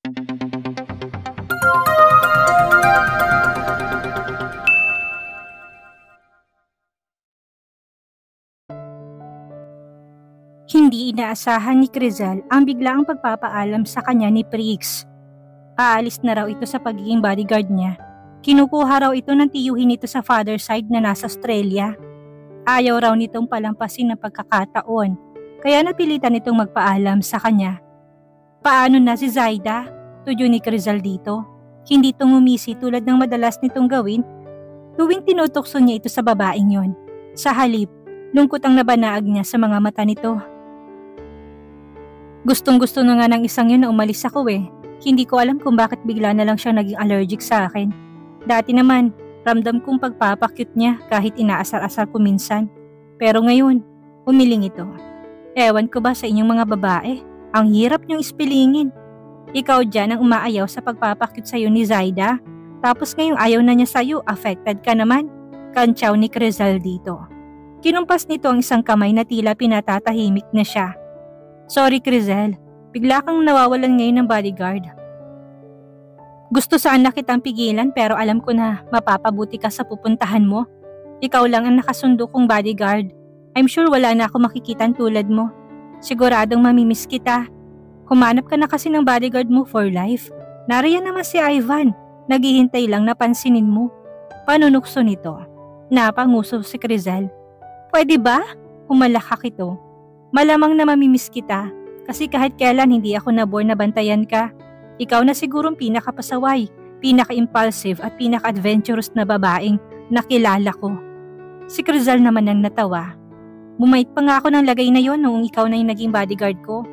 Hindi inaasahan ni Crizel ang biglaang pagpapaalam sa kanya ni Prix. Aalis na raw ito sa pagiging bodyguard niya. Kinukuha raw ito ng tiyuhin nito sa father side na nasa Australia. Ayaw raw nitong palampasin ng pagkakataon, kaya napilitan itong magpaalam sa kanya. Paano na si Zaida? Tudyo ni Crizel dito. Hindi ito ngumisi tulad ng madalas nitong gawin tuwing tinutokso niya ito sa babaeng yon. Sa halip, lungkot ang nabanaag niya sa mga mata nito. Gustong-gusto na nga ng isang yun na umalis ako eh. Hindi ko alam kung bakit bigla na lang siyang naging allergic sa akin. Dati naman, ramdam kong pagpapakyut niya kahit inaasar-asar ko minsan. Pero ngayon, umiling ito. Ewan ko ba sa inyong mga babae, ang hirap niyong ispilingin. Ikaw dyan ang umaayaw sa pagpapakyut sa'yo ni Zaida. Tapos ngayong ayaw na niya sa'yo, affected ka naman. Kantsaw ni Crizel dito. Kinumpas nito ang isang kamay na tila pinatatahimik na siya. Sorry Crizel, bigla kang nawawalan ngayon ng bodyguard. Gusto sana kitang pigilan pero alam ko na mapapabuti ka sa pupuntahan mo. Ikaw lang ang nakasundo kong bodyguard. I'm sure wala na ako makikitang tulad mo. Siguradong mamimiss kita. Humanap ka na kasi ng bodyguard mo for life. Nariyan naman si Ivan, naghihintay lang na pansinin mo. Panunukso nito. Napanguso si Crizel. Pwede ba? Humalakak ito. Malamang na mamimiss kita kasi kahit kailan hindi ako nabore na bantayan ka. Ikaw na sigurong pinakapasaway, pinaka-impulsive at pinaka-adventurous na babaeng nakilala ko. Si Crizel naman ang natawa. Bumait pa nga ako ng lagay na yon noong ikaw na yung naging bodyguard ko.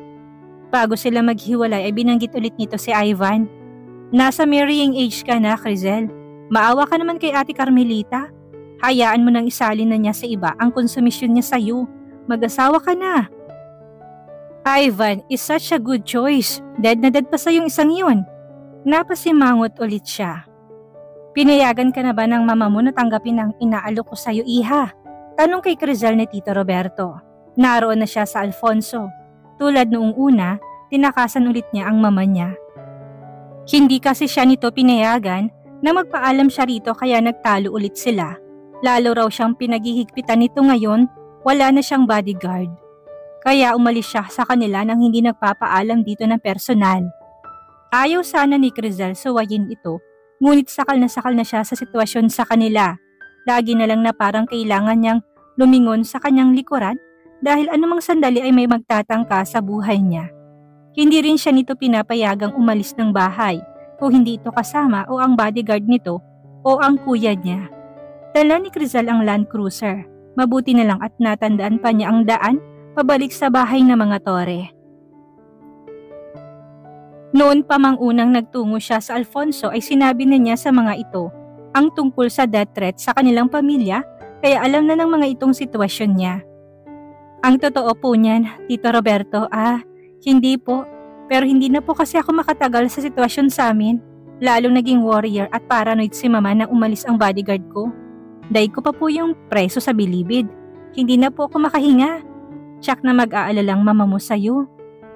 Bago sila maghiwalay ay binanggit ulit nito si Ivan. Nasa marrying age ka na, Crizel. Maawa ka naman kay Ate Carmelita. Hayaan mo nang isalin na niya sa iba ang konsumisyon niya sa'yo. Mag-asawa ka na. Ivan is such a good choice. Dead na dead pa sa yung isang yun. Napasimangot ulit siya. Pinayagan ka na ba ng mama mo na tanggapin ang inaalok ko sa'yo, iha? Tanong kay Crizel ni Tito Roberto. Naroon na siya sa Alfonso. Tulad noong una, tinakasan ulit niya ang mama niya. Hindi kasi siya nito pinayagan na magpaalam siya rito kaya nagtalo ulit sila. Lalo raw siyang pinaghihigpitan nito ngayon. Wala na siyang bodyguard. Kaya umalis siya sa kanila nang hindi nagpapaalam dito ng personal. Ayaw sana ni Crizel suwayin ito, ngunit sakal na siya sa sitwasyon sa kanila. Lagi na lang na parang kailangan niyang lumingon sa kanyang likuran dahil anumang sandali ay may magtatangka sa buhay niya. Hindi rin siya nito pinapayagang umalis ng bahay kung hindi ito kasama o ang bodyguard nito o ang kuya niya. Dala ni Crizel ang Land Cruiser. Mabuti na lang at natandaan pa niya ang daan pabalik sa bahay ng mga Tore. Noon pa mang unang nagtungo siya sa Alfonso ay sinabi na niya sa mga ito ang tungkol sa death threat sa kanilang pamilya kaya alam na ng mga itong sitwasyon niya. Ang totoo po niyan, Tito Roberto, hindi po. Pero hindi na po kasi ako makatagal sa sitwasyon sa amin. Lalong naging warrior at paranoid si mama nang umalis ang bodyguard ko. Daig ko pa po yung preso sa bilibid. Hindi na po ako makahinga. Tsak na mag-aalalang mama mo sa'yo.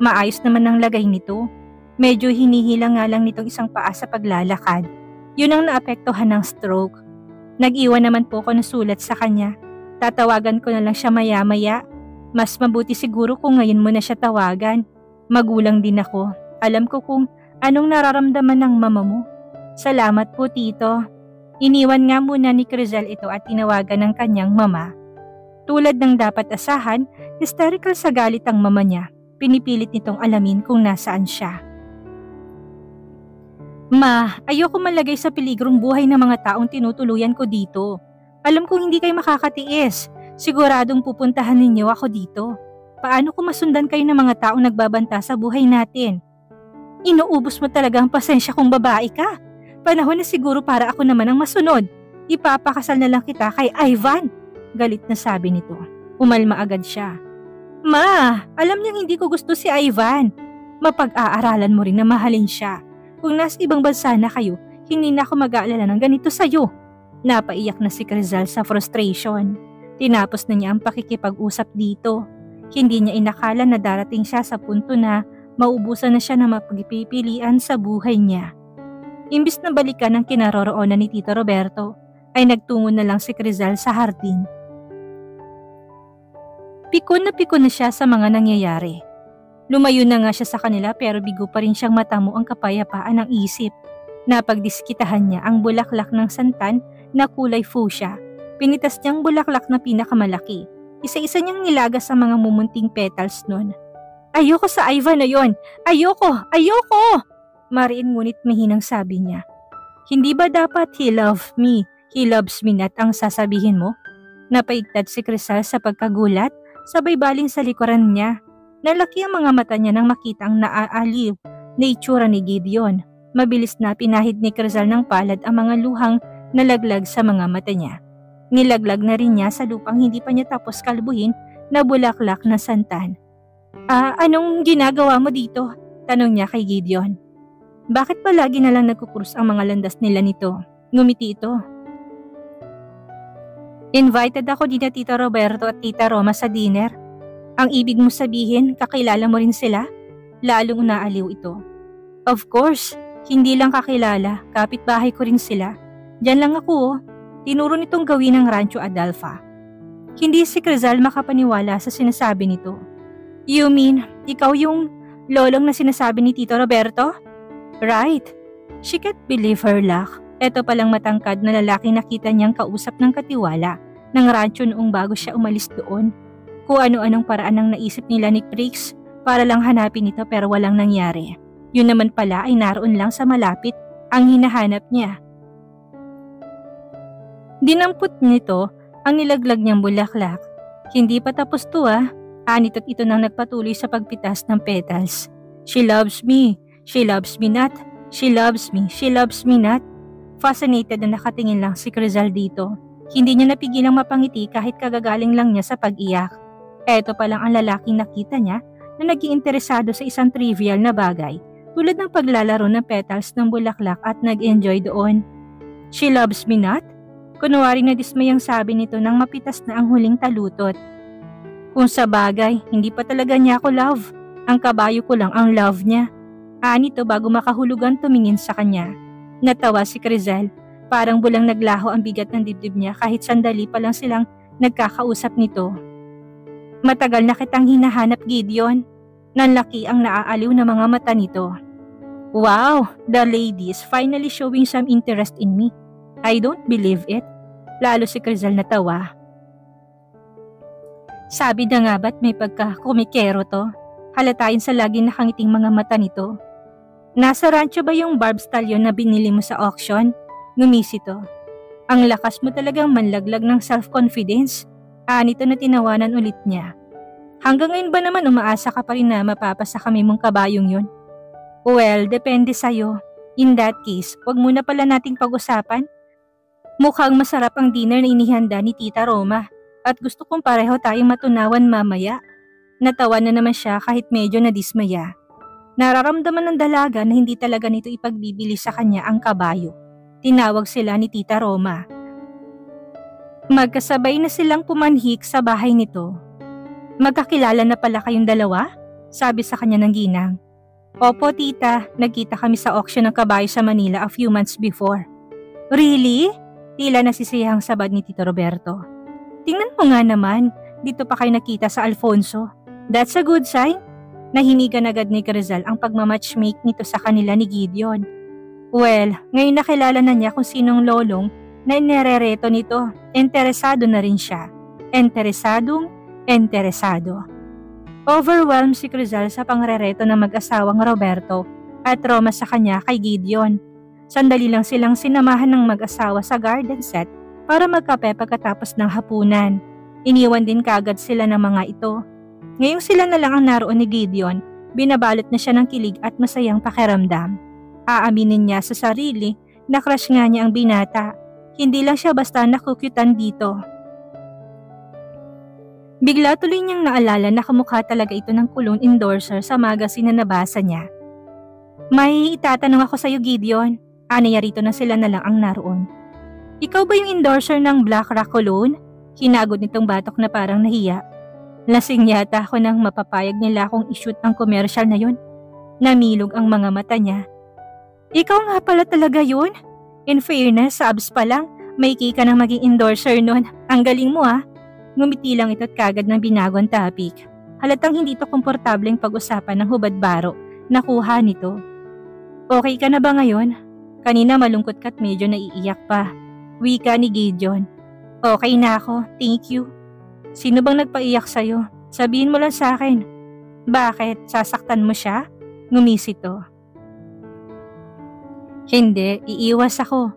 Maayos naman ang lagay nito. Medyo hinihila nga lang nitong isang paa sa paglalakad. Yun ang naapektuhan ng stroke. Nag-iwan naman po ako ng sulat sa kanya. Tatawagan ko na lang siya maya-maya. Mas mabuti siguro kung ngayon mo na siya tawagan. Magulang din ako. Alam ko kung anong nararamdaman ng mama mo. Salamat po, Tito. Iniwan nga muna ni Crizel ito at tinawagan ng kanyang mama. Tulad ng dapat asahan, hysterical sa galit ang mama niya. Pinipilit nitong alamin kung nasaan siya. Ma, ayoko malagay sa peligrong buhay ng mga taong tinutuluyan ko dito. Alam kong hindi kayo makakatiis. Siguradong pupuntahan ninyo ako dito. Paano kung masundan kayo ng mga taong nagbabanta sa buhay natin? Inuubos mo talaga ang pasensya kung babae ka. Panahon na siguro para ako naman ang masunod. Ipapakasal na lang kita kay Ivan. Galit na sabi nito. Umalma agad siya. Ma, alam niyang hindi ko gusto si Ivan. Mapag-aaralan mo rin na mahalin siya. Kung nasa ibang bansa na kayo, hindi na ako mag-aalala ng ganito sa'yo. Napaiyak na si Crizel sa frustration. Tinapos na niya ang pakikipag-usap dito. Hindi niya inakala na darating siya sa punto na maubusan na siya na mapagpipilian sa buhay niya. Imbis na balikan ang kinaroroonan ni Tito Roberto, ay nagtungo na lang si Crizal sa hardin. Pikon na siya sa mga nangyayari. Lumayo na nga siya sa kanila pero bigo pa rin siyang matamo ang kapayapaan ng isip. Napagdiskitahan niya ang bulaklak ng santan na kulay fuchsia. Pinitas niyang bulaklak na pinakamalaki. Isa-isa niyang nilagas sa mga mumunting petals nun. Ayoko sa Ivan na yon! Ayoko! Ayoko! Mariin ngunit mahinang sabi niya. Hindi ba dapat he loves me not ang sasabihin mo? Napaigtad si Crizal sa pagkagulat, sabay baling sa likuran niya. Nalaki ang mga mata niya nang makita ang naaaliw na itsura ni Gideon. Mabilis na pinahid ni Crizal ng palad ang mga luhang nalaglag sa mga mata niya. Nilaglag na rin niya sa lupang hindi pa niya tapos kalbuhin na bulaklak na santan. Anong ginagawa mo dito? Tanong niya kay Gideon. Bakit palagi na lang nagkukrus ang mga landas nila nito? Ngumiti ito. Invited ako din na Tito Roberto at Tita Roma sa dinner. Ang ibig mo sabihin, kakilala mo rin sila? Lalong naaliw ito. Of course, hindi lang kakilala, kapitbahay ko rin sila. Diyan lang ako Tinuro nitong gawin ng Rancho Adalfa. Hindi si Crizal makapaniwala sa sinasabi nito. You mean, ikaw yung lolong na sinasabi ni Tito Roberto? Right. She can't believe her luck. Eto palang matangkad na lalaki nakita niyang kausap ng katiwala ng rancho noong bago siya umalis doon. Kung ano-anong paraan ang naisip nila ni Prix para lang hanapin ito pero walang nangyari. Yun naman pala ay naroon lang sa malapit ang hinahanap niya. Dinampot nito ang nilaglag niyang bulaklak. Hindi pa tapos to Anito't ito nang nagpatuloy sa pagpitas ng petals. She loves me. She loves me not. She loves me. She loves me not. Fascinated na nakatingin lang si Crizal dito. Hindi niya napigilang mapangiti kahit kagagaling lang niya sa pag-iyak. Eto pa lang ang lalaking nakita niya na naging interesado sa isang trivial na bagay tulad ng paglalaro ng petals ng bulaklak at nag-enjoy doon. She loves me not? Kunwari na dismayang sabi nito nang mapitas na ang huling talutot. Kung sa bagay, hindi pa talaga niya ako love. Ang kabayo ko lang ang love niya. Anito bago makahulugan tumingin sa kanya. Natawa si Crizal. Parang bulang naglaho ang bigat ng dibdib niya kahit sandali pa lang silang nagkakausap nito. Matagal na kitang hinahanap, Gideon. Nanlaki ang naaaliw na mga mata nito. Wow, the lady is finally showing some interest in me. I don't believe it. Lalo si Crizal natawa. Sabi na nga ba't may pagkakumikero to? Halatayin sa laging nakangiting mga mata nito. Nasa rancho ba yung Barb Stallion na binili mo sa auction? Ngumisi to. Ang lakas mo talagang manlaglag ng self-confidence. Anito na tinawanan ulit niya. Hanggang ngayon ba naman umaasa ka pa rin na mapapasa kami mong kabayong yun? Well, depende sa'yo. In that case, wag muna pala nating pag-usapan. Mukhang masarap ang dinner na inihanda ni Tita Roma at gusto kong pareho tayong matunawan mamaya. Natawa na naman siya kahit medyo nadismaya. Nararamdaman ng dalaga na hindi talaga nito ipagbibili sa kanya ang kabayo. Tinawag sila ni Tita Roma. Magkasabay na silang pumanhik sa bahay nito. Magkakilala na pala kayong dalawa? Sabi sa kanya ng ginang. Opo tita, nagkita kami sa auction ng kabayo sa Manila a few months before. Really? Tila nasisiyahang sabad ni Tito Roberto. Tingnan mo nga naman, dito pa kayo nakita sa Alfonso. That's a good sign. Nahinigan agad ni Crizal ang pagmamatchmake nito sa kanila ni Gideon. Well, ngayon nakilala na niya kung sinong lolong na inirereto nito. Interesado na rin siya. Interesado. Overwhelmed si Crizal sa pangrereto ng mag-asawang Roberto at Roma sa kanya kay Gideon. Sandali lang silang sinamahan ng mag-asawa sa garden set para magkape pagkatapos ng hapunan. Iniwan din kagad sila ng mga ito. Ngayong sila na lang ang naroon ni Gideon, binabalot na siya ng kilig at masayang pakiramdam. Aaminin niya sa sarili na crush nga niya ang binata. Hindi lang siya basta nakukyutan dito. Bigla tuloy niyang naalala na kamukha talaga ito ng cologne endorser sa magazine na nabasa niya. May itatanong ako sa iyo, Gideon. Anayarito na sila na lang ang naroon. Ikaw ba yung endorser ng Black Rock Cologne? Hinagod nitong batok na parang nahiya. Lasing yata ako nang mapapayag nila akong i-shoot ang commercial na yun. Namilog ang mga mata niya. Ikaw nga pala talaga yun? In fairness, sa abs pa lang, may ka ng maging endorser nun. Ang galing mo ah. Ngumiti lang ito't kagad ng binago ang topic. Halatang hindi to komportableng pag-usapan ng hubad baro na kuha nito. Okay ka na ba ngayon? Kanina malungkot ka't medyo naiiyak pa. Wika ni Gideon. Okay na ako, thank you. Sino bang nagpaiyak sa'yo? Sabihin mo lang sa akin. Bakit? Sasaktan mo siya? Ngumisi to. Hindi, iiwas ako.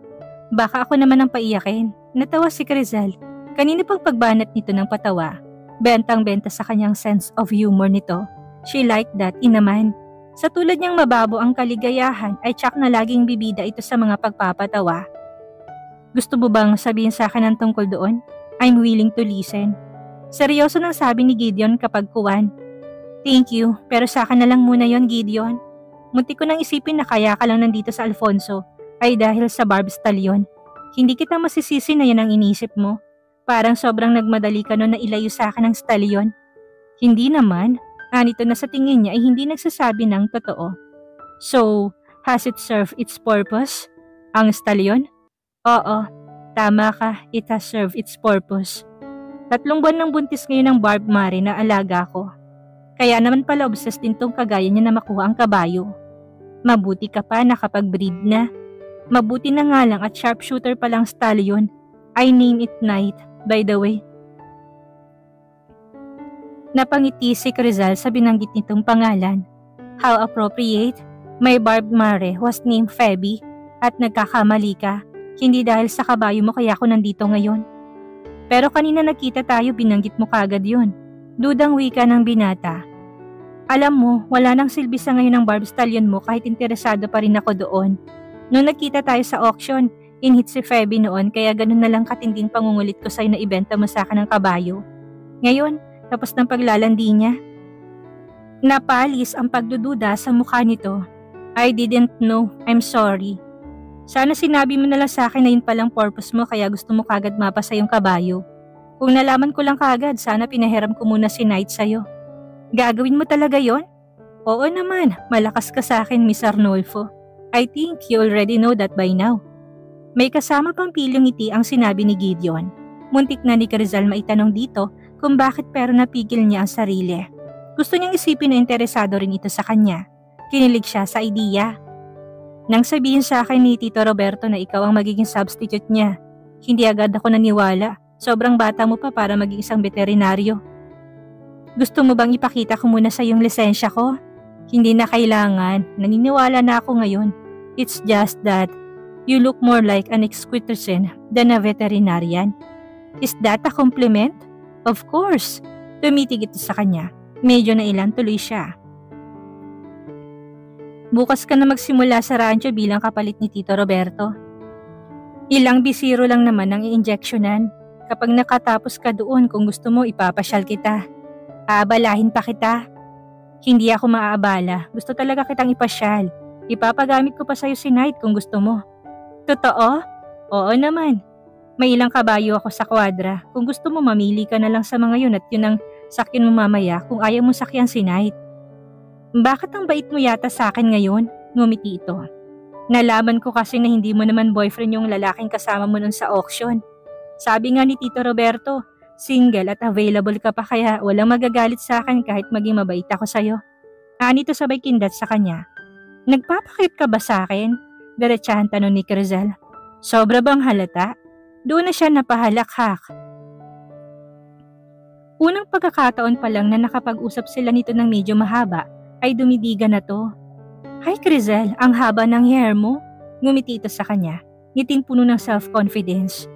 Baka ako naman ang paiyakin. Natawa si Crizal. Kanina pang pagbanat nito ng patawa. Bentang-benta sa kanyang sense of humor nito. She liked that inaman. Sa tulad niyang mababo ang kaligayahan ay tsak na laging bibida ito sa mga pagpapatawa. Gusto mo bang sabihin sa akin ang tungkol doon? I'm willing to listen. Seryoso nang sabi ni Gideon kapag kuwan. Thank you, pero sa akin na lang muna yon, Gideon. Muntik ko nang isipin na kaya ka lang nandito sa Alfonso ay dahil sa Barb Stallion. Hindi kita masisisi na yan ang inisip mo. Parang sobrang nagmadali ka nun na ilayo sa akin ang Stallion. Hindi naman. Anito na sa tingin niya ay hindi nagsasabi ng totoo. So, has it served its purpose? Ang Stallion? Oo, tama ka. It has served its purpose. 3 buwan ng buntis ngayon ng Barb Mare na alaga ko. Kaya naman pala obsessed din tong kagaya niya na makuha ang kabayo. Mabuti ka pa nakapag-breed na. Mabuti na nga lang at sharpshooter palang Stallion. I name it Knight, by the way. Napangiti si Crizal sa binanggit nitong pangalan. How appropriate. My Barb Mare was named Feby at nagkakamali ka. Hindi dahil sa kabayo mo kaya ako nandito ngayon. Pero kanina nakita tayo binanggit mo kagad yun. Dudang wika ng binata. Alam mo, wala nang silbi sa ngayon ng Barb Stallion mo kahit interesado pa rin ako doon. Noong nagkita tayo sa auction, inhit si Feby noon kaya ganun na lang katinding pangungulit ko sa'yo na ibenta mo sa akin ng kabayo. Ngayon, tapos ng paglalandi niya. Napalis ang pagdududa sa mukha nito. I didn't know, I'm sorry. Sana sinabi mo na lang sa akin na yun palang purpose mo kaya gusto mo kagad mapasa yung kabayo. Kung nalaman ko lang kagad, sana pinahiram ko muna si Knight sa'yo. Gagawin mo talaga yon? Oo naman, malakas ka sa akin, Miss Arnolfo. I think you already know that by now. May kasama pang pilyong ngiti ang sinabi ni Gideon. Muntik na ni Crizal maitanong dito kung bakit pero napigil niya ang sarili. Gusto niyang isipin na interesado rin ito sa kanya. Kinilig siya sa idea. Nang sabihin sa akin ni Tito Roberto na ikaw ang magiging substitute niya, hindi agad ako naniwala. Sobrang bata mo pa para maging isang veterinaryo. Gusto mo bang ipakita ko muna sa iyong lisensya ko? Hindi na kailangan. Naniniwala na ako ngayon. It's just that you look more like an equestrian than a veterinarian. Is that a compliment? Of course. Tumitig ito sa kanya. Medyo nailan tuloy siya. Bukas ka na magsimula sa rancho bilang kapalit ni Tito Roberto. Ilang bisiro lang naman ang i-injectionan. Kapag nakatapos ka doon kung gusto mo ipapasyal kita. Aabalahin pa kita. Hindi ako maaabala. Gusto talaga kitang ipasyal. Ipapagamit ko pa sa'yo si Knight kung gusto mo. Totoo? Oo naman. May ilang kabayo ako sa kwadra. Kung gusto mo mamili ka na lang sa mga yun at yun ang sakyan mo mamaya kung ayaw mo sakyan si Knight. Bakit ang bait mo yata sa akin ngayon? Ngumiti ito. Nalaman ko kasi na hindi mo naman boyfriend yung lalaking kasama mo nun sa auction. Sabi nga ni Tito Roberto, single at available ka pa kaya walang magagalit sa akin kahit maging mabait ako sa'yo. Anito sabay kindat sa kanya. Nagpapakit ka ba sa akin? Diretsahan tanong ni Crizal. Sobra bang halata? Doon na siya napahalakhak. Unang pagkakataon pa lang na nakapag-usap sila nito ng medyo mahaba ay dumidiga na to. Hi Crizal, ang haba ng hair mo. Ngumiti ito sa kanya, ngiting puno ng self-confidence.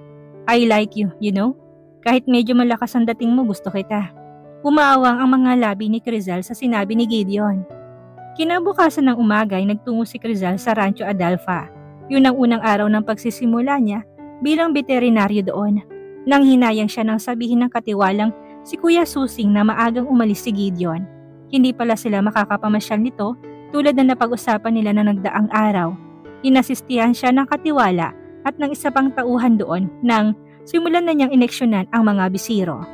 I like you, you know? Kahit medyo malakas ang dating mo, gusto kita. Umawang ang mga labi ni Crizal sa sinabi ni Gideon. Kinabukasan ng umaga ay nagtungo si Crizal sa Rancho Adalfa. Yun ang unang araw ng pagsisimula niya bilang veterinaryo doon. Nang hinayang siya nang sabihin ng katiwalang si Kuya Susing na maagang umalis si Gideon. Hindi pala sila makakapamasyal nito tulad na napag-usapan nila na nagdaang araw. Inasistihan siya ng katiwala at ng isa pang tauhan doon nang simulan na niyang ineksyonan ang mga bisiro.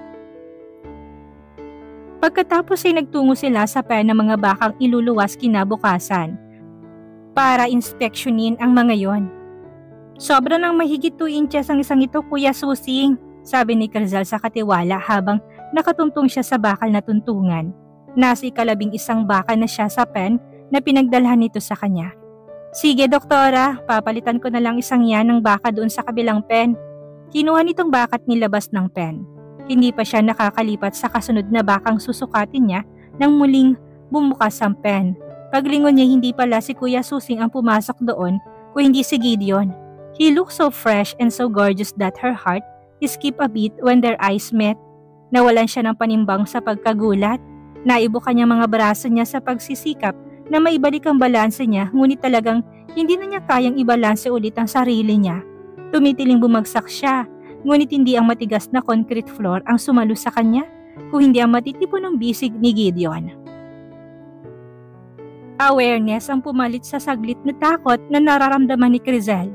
Pagkatapos ay nagtungo sila sa pen ng mga bakang iluluwas kinabukasan para inspeksyonin ang mga yon. Sobra ng mahigit 2 inches ang isang ito, Kuya Susing, sabi ni Crizal sa katiwala habang nakatuntong siya sa bakal na tuntungan. Nasa 11 baka na siya sa pen na pinagdalhan nito sa kanya. Sige doktora, papalitan ko na lang isang yan ng baka doon sa kabilang pen. Kinuha nitong baka at nilabas ng pen. Hindi pa siya nakakalipat sa kasunod na bakang susukatin niya nang muling bumukas ang pen. Paglingon niya, hindi pala si Kuya Susing ang pumasok doon, kung hindi si Gideon. He looked so fresh and so gorgeous that her heart skipped a beat when their eyes met. Nawalan siya ng panimbang sa pagkagulat. Naibuka niya mga braso niya sa pagsisikap na maibalik ang balanse niya, ngunit talagang hindi na niya kayang ibalanse ulit ang sarili niya. Tumitiling bumagsak siya, ngunit hindi ang matigas na concrete floor ang sumalo sa kanya, kung hindi ang matitipon ng bisig ni Gideon. Awareness ang pumalit sa saglit na takot na nararamdaman ni Crizal.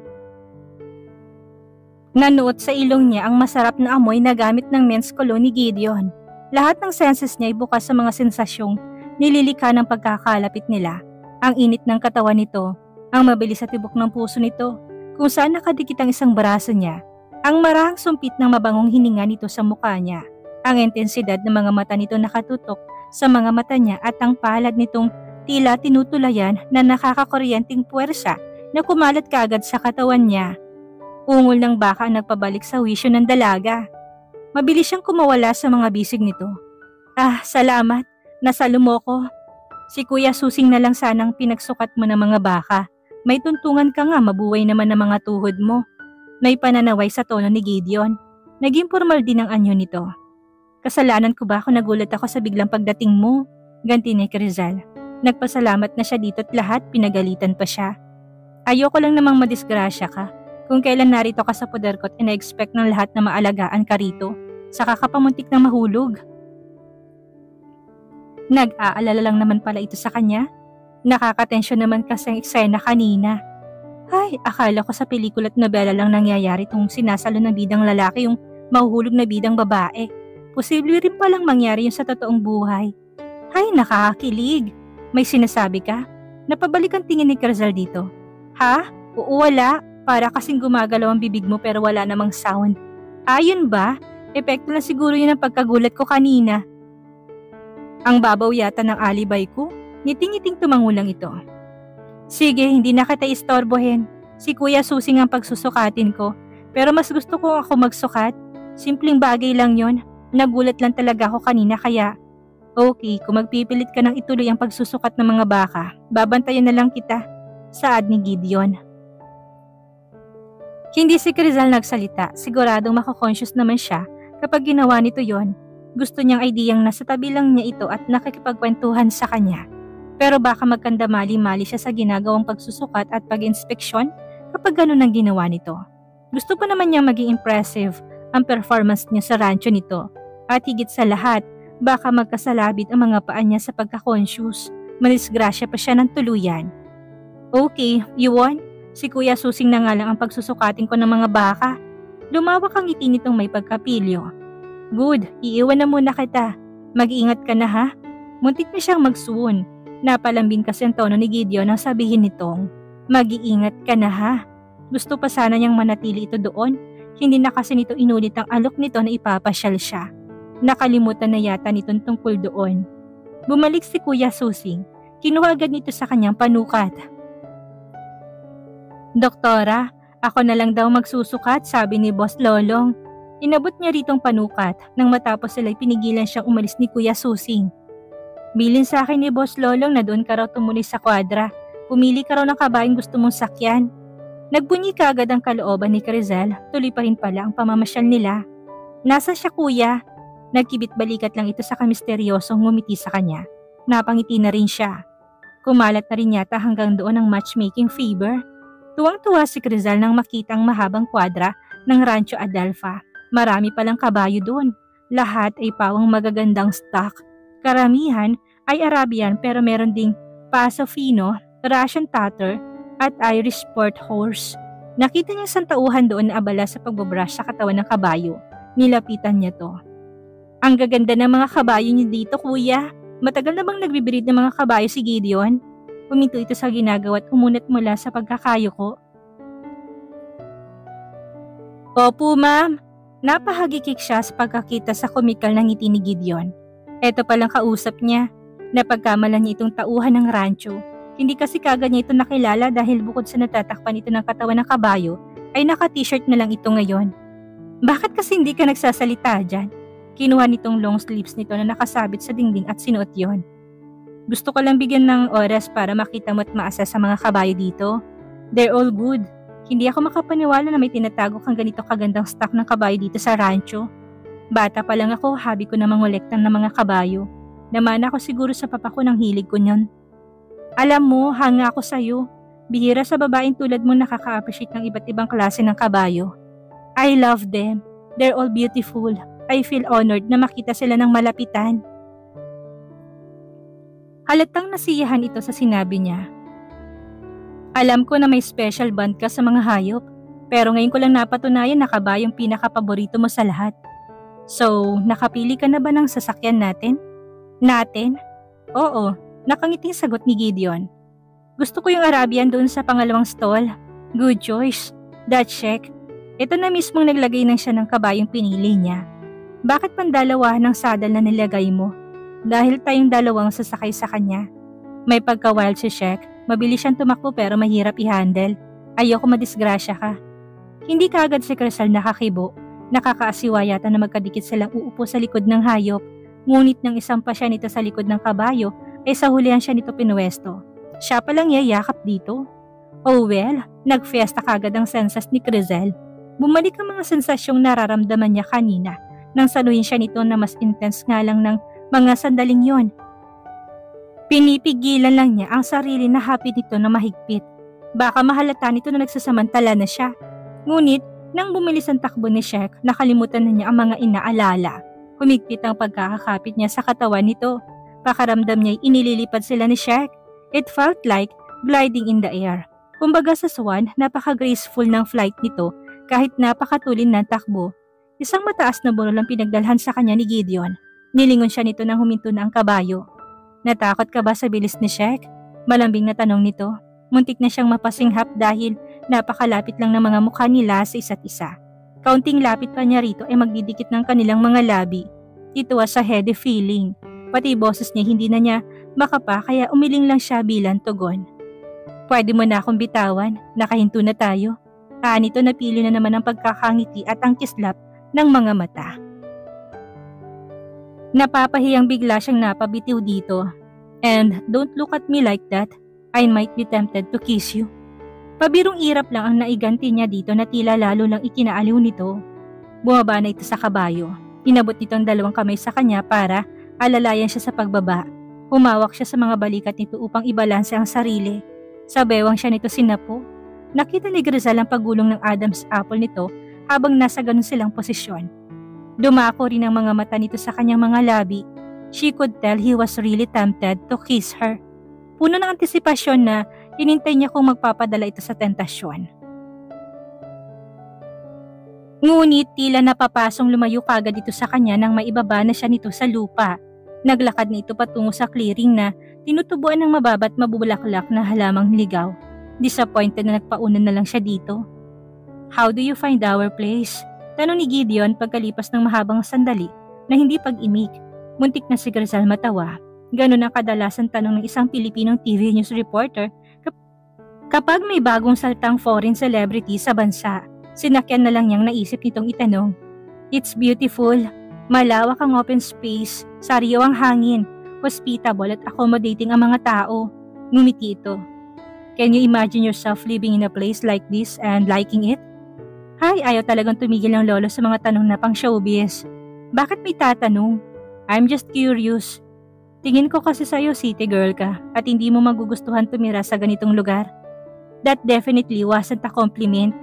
Nanuot sa ilong niya ang masarap na amoy na gamit ng men's cologne ni Gideon. Lahat ng senses niya ay bukas sa mga sensasyong nililikha ng pagkakalapit nila. Ang init ng katawan nito, ang mabilis sa tibok ng puso nito, kung saan nakadikit ang isang braso niya, ang marahang sumpit ng mabangong hininga nito sa mukha niya, ang intensidad ng mga mata nito nakatutok sa mga mata niya at ang palad nitong tila tinutulayan na nakakakuryenteng puwersa na kumalat kaagad sa katawan niya. Ungol ng baka ang nagpabalik sa wisyo ng dalaga. Mabilis siyang kumawala sa mga bisig nito. Ah, salamat. Nasalo mo ko. Si Kuya Susing na lang sanang pinagsukat mo ng mga baka. May tuntungan ka nga, mabuhay naman ng mga tuhod mo. May pananaway sa tono ni Gideon. Naging formal din ang anyo nito. Kasalanan ko ba kung nagulat ako sa biglang pagdating mo? Ganti ni Crizal. Nagpasalamat na siya dito at lahat, pinagalitan pa siya. Ayoko lang namang madisgrasya ka. Kung kailan narito ka sa poder ko at ina-expect ng lahat na maalagaan ka rito, saka ka pamuntik na mahulog. Nag-aalala lang naman pala ito sa kanya. Nakakatensyon naman kasi ang eksena kanina. Ay, akala ko sa pelikula at nobela lang nangyayari itong sinasalo ng bidang lalaki yung mahuhulog na bidang babae. Posible rin palang mangyari yung sa totoong buhay. Ay, nakakakilig. May sinasabi ka? Napabalik ang tingin ni Crizal dito. Ha? Oo, wala. Para kasing gumagalaw ang bibig mo pero wala namang sound. Ayun ba? Epekto na siguro yun ang pagkagulat ko kanina. Ang babaw yata ng alibay ko. Ngiting-ngiting tumangulang ito. Sige, hindi na kita istorbohin. Si Kuya Susing ang pagsusukatin ko. Pero mas gusto ko ako magsukat. Simpleng bagay lang yon. Nagulat lang talaga ako kanina kaya... Okay, kung magpipilit ka ng ituloy ang pagsusukat ng mga baka, babantayan na lang kita. Saad ni Gideon. Hindi si Crizal nagsalita, siguradong mako-conscious naman siya kapag ginawa nito yon. Gusto niyang ideyang nasa tabi lang niya ito at nakikipagkwentuhan sa kanya. Pero baka magkandamali-mali siya sa ginagawang pagsusukat at pag-inspeksyon kapag ganun ang ginawa nito. Gusto pa naman niyang maging impressive ang performance niya sa rancho nito. At higit sa lahat, baka magkasalabit ang mga paa niya sa pagka-conscious. Madisgrasya pa siya ng tuluyan. Okay, you won? Si Kuya Susing na nga lang ang pagsusukatin ko ng mga baka. Lumawak ang ngiti nitong may pagkapilyo. Good, iiwan na muna kita. Mag-iingat ka na ha. Muntik na siyang magsuon. Napalambing kasi ang tono ni Gideon nang sabihin nitong, mag-iingat ka na ha. Gusto pa sana niyang manatili ito doon. Hindi na kasi nito inulit ang alok nito na ipapasyal siya. Nakalimutan na yata nitong tungkol doon. Bumalik si Kuya Susing. Kinuha agad nito sa kanyang panukat. Doktora, ako na lang daw magsusukat, sabi ni Boss Lolong. Inabot niya ritong panukat nang matapos sila'y pinigilan siyang umalis ni Kuya Susing. Bilin sa akin ni Boss Lolong na doon ka raw tumuloy sa kwadra. Pumili ka raw ng kabayang gusto mong sakyan. Nagbunyi ka agad ang kalooban ni Crizal, tuloy pa rin pala ang pamamasyal nila. Nasa siya kuya? Nagkibit balikat lang ito sa kamisteryosong ngumiti sa kanya. Napangiti na rin siya. Kumalat na rin yata hanggang doon ang matchmaking fever. Tuwang-tuwa si Crizal nang makita ang mahabang kwadra ng Rancho Adelfa. Marami palang kabayo doon. Lahat ay pawang magagandang stock. Karamihan ay Arabian pero meron ding Paso Fino, Russian Tatter at Irish Sport Horse. Nakita niya isang tauhan doon na abala sa pagbabrush sa katawan ng kabayo. Nilapitan niya to. Ang gaganda ng mga kabayo niyo dito, kuya. Matagal na bang nagbibreed ng mga kabayo si Gideon? Huminto ito sa ginagawa at umunat mula sa pagkakayo ko. Opo, ma'am. Napahagikik siya sa pagkakita sa komikal na ngiti ni Gideon. Eto palang kausap niya. Napagkamalan niya itong tauhan ng rancho. Hindi kasi kagad niya ito nakilala dahil bukod sa natatakpan ito ng katawan ng kabayo, ay naka-t-shirt na lang ito ngayon. Bakit kasi hindi ka nagsasalita dyan? Kinuha nitong long sleeves nito na nakasabit sa dingding at sinuot yon. Gusto ko lang bigyan ng oras para makita mo at maasa sa mga kabayo dito. They're all good. Hindi ako makapaniwala na may tinatago kang ganito kagandang stock ng kabayo dito sa rancho. Bata pa lang ako, habi ko na mangolektan ng mga kabayo. Namana ako siguro sa papa ko ng hilig ko nyon. Alam mo, hanga ako sa'yo. Bihira sa babaeng tulad mo nakaka-appreciate ng iba't ibang klase ng kabayo. I love them. They're all beautiful. I feel honored na makita sila ng malapitan. Halatang nasiyahan ito sa sinabi niya. Alam ko na may special bond ka sa mga hayop, pero ngayon ko lang napatunayan na kabayong pinakapaborito mo sa lahat. So, nakapili ka na ba ng sasakyan natin? Natin? Oo, nakangiting sagot ni Gideon. Gusto ko yung Arabian doon sa pangalawang stall. Good choice. That check. Ito na mismong naglagay ng siya ng kabayong pinili niya. Bakit pandalawa ng saddle na nilagay mo? Dahil tayong dalawang sasakay sa kanya. May pagka-wild si Shek, mabilis siyang tumakbo pero mahirap i-handle. Ayoko madisgrasya ka. Hindi kaagad si Crystal nakakibo. Nakakaasiwa yata na magkadikit silang uupo sa likod ng hayop. Ngunit nang isampa siya nito sa likod ng kabayo, ay sa hulihan siya nito pinuwesto. Siya palang yayakap dito. Oh well, nag-fiesta kagad ang sensas ni Crystal. Bumalik ang mga sensasyong nararamdaman niya kanina nang saluhin siya nito na mas intense nga lang ng mga sandaling yon. Pinipigilan lang niya ang sarili na happy nito na mahigpit. Baka mahalata nito na nagsasamantala na siya. Ngunit, nang bumilis ang takbo ni Shek, nakalimutan na niya ang mga inaalala. Humigpit ang pagkakakapit niya sa katawan nito. Pakaramdam niya'y inililipad sila ni Shek. It felt like gliding in the air. Kumbaga sa swan, napaka-graceful ng flight nito kahit napakatulin ng takbo. Isang mataas na burol ang pinagdalhan sa kanya ni Gideon. Nilingon siya nito nang huminto na ang kabayo. Natakot ka ba sa bilis ni Shek? Malambing na tanong nito. Muntik na siyang mapasinghap dahil napakalapit lang ng mga mukha nila sa isa't isa. Kaunting lapit pa niya rito ay magdidikit ng kanilang mga labi. Ito was a heady feeling. Pati boses niya hindi na niya makapa kaya umiling lang siya bilang tugon. Pwede mo na akong bitawan, nakahinto na tayo. Nito napili na naman ang pagkakangiti at ang kislap ng mga mata. Napapahiyang bigla siyang napabitiw dito. And don't look at me like that. I might be tempted to kiss you. Pabirong irap lang ang naiganti niya dito na tila lalo lang ikinaaliw nito. Bumaba na ito sa kabayo. Inabot nito ang dalawang kamay sa kanya para alalayan siya sa pagbaba. Humawak siya sa mga balikat nito upang ibalanse ang sarili. Sa bewang siya nito sinapo. Nakita ni Grizal ang pagulong ng Adam's apple nito habang nasa ganun silang posisyon. Dumako rin ang mga mata nito sa kanyang mga labi. She could tell he was really tempted to kiss her. Puno ng antisipasyon na hinintay niya kung magpapadala ito sa tentasyon. Ngunit tila napapasong lumayo kagad ito sa kanya nang maibaba na siya nito sa lupa. Naglakad na ito patungo sa clearing na tinutubuan ng mababa't mabubulaklak na halamang ligaw. Disappointed na nagpaunan na lang siya dito. How do you find our place? Tanong ni Gideon pagkalipas ng mahabang sandali na hindi pag-imik. Muntik na si Grizal matawa. Ganun ang kadalasan tanong ng isang Pilipinong TV news reporter kapag may bagong saltang foreign celebrity sa bansa. Sinakyan na lang niyang naisip nitong itanong. It's beautiful. Malawak ang open space, sariwa ang hangin, hospitable at accommodating ang mga tao. Ngumiti ito. Can you imagine yourself living in a place like this and liking it? Hay, ayaw talagang tumigil ng lolo sa mga tanong na pang showbiz. Bakit may tatanong? I'm just curious. Tingin ko kasi sa'yo city girl ka at hindi mo magugustuhan tumira sa ganitong lugar. That definitely wasn't a compliment.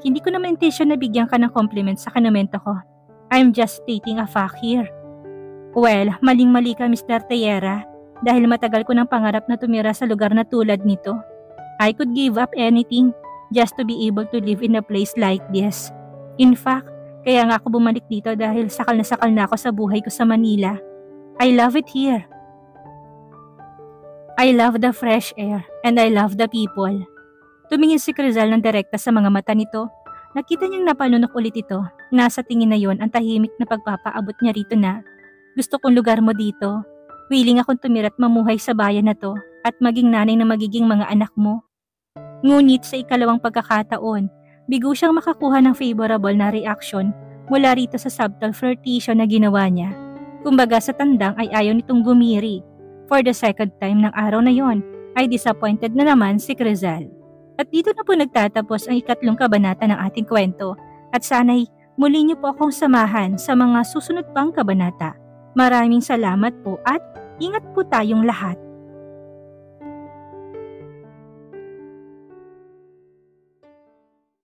Hindi ko naman intention na bigyan ka ng compliment sa kanumento ko. I'm just stating a fact here. Well, maling-mali ka Mr. Tejera dahil matagal ko ng pangarap na tumira sa lugar na tulad nito. I could give up anything just to be able to live in a place like this. In fact, Kaya nga ako bumalik dito dahil sakal na ako sa buhay ko sa Manila. I love it here. I love the fresh air and I love the people. Tumingin si Crizal ng direkta sa mga mata nito. Nakita niyang napalunok ulit ito. Nasa tingin na yon ang tahimik na pagpapaabot niya rito na, gusto kong lugar mo dito. Willing akong tumira at mamuhay sa bayan na to at maging nanay na magiging mga anak mo. Ngunit sa ikalawang pagkakataon, bigo siyang makakuha ng favorable na reaction mula rito sa subtle flirtation na ginawa niya. Kumbaga sa tandang ay ayaw nitong gumiri. For the second time ng araw na yon, ay disappointed na naman si Crizal. At dito na po nagtatapos ang ikatlong kabanata ng ating kwento. At sana'y muli niyo po akong samahan sa mga susunod pang kabanata. Maraming salamat po at ingat po tayong lahat.